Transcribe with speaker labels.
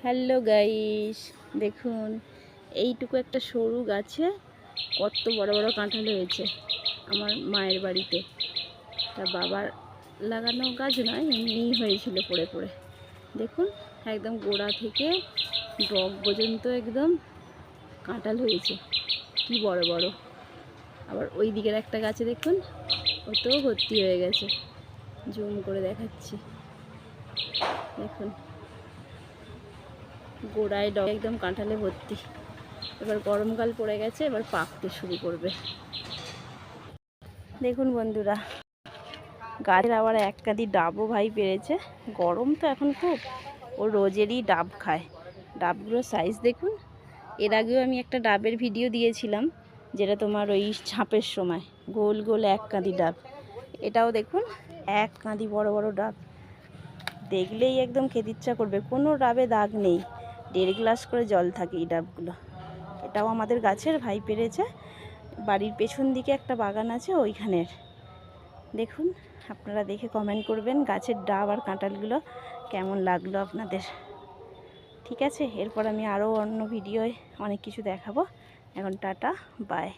Speaker 1: Hello guys, দেখুন এইটুকু একটা সরু গাছে কত বড় বড় কাঁঠাল হয়েছে আমার মায়ের বাড়িতে। তা বাবার লাগানো গাছ নয়, এমনিই হয়েছিল পড়ে পড়ে। দেখুন একদম গোড়া থেকে ডগ পর্যন্ত একদম কাঁঠাল হয়েছে, কি বড় বড়। আবার ওই দিকের একটা গাছে দেখুন, ওতেও ভর্তি হয়ে গেছে। জুম করে দেখাচ্ছি, দেখুন গোড়ায় ডগ একদম কাঁঠালে ভর্তি। এবার গরমকাল পড়ে গেছে, এবার পাকতে শুরু করবে। দেখুন বন্ধুরা, গাছের আবার এক কাঁদি ডাবও ভাই পেরেছে। গরম তো এখন খুব, ও রোজেরই ডাব খায়। ডাবগুলোর সাইজ দেখুন। এর আগেও আমি একটা ডাবের ভিডিও দিয়েছিলাম, যেটা তোমার ওই ঝাঁপের সময় গোল গোল এক কাঁদি ডাব। এটাও দেখুন এক কাঁদি বড় বড় ডাব, দেখলেই একদম খেতে ইচ্ছা করবে। কোনো ডাবে দাগ নেই, 1.5 গ্লাস করে জল থাকে এই ডাবগুলো। এটাও আমাদের গাছের, ভাই পেরেছে। বাড়ির পেছন দিকে একটা বাগান আছে, ওইখানের। দেখুন, আপনারা দেখে কমেন্ট করবেন গাছের ডাব আর কাঁঠালগুলো কেমন লাগলো আপনাদের। ঠিক আছে, এরপর আমি আরও অন্য ভিডিওয় অনেক কিছু দেখাবো। এখন টাটা, বাই।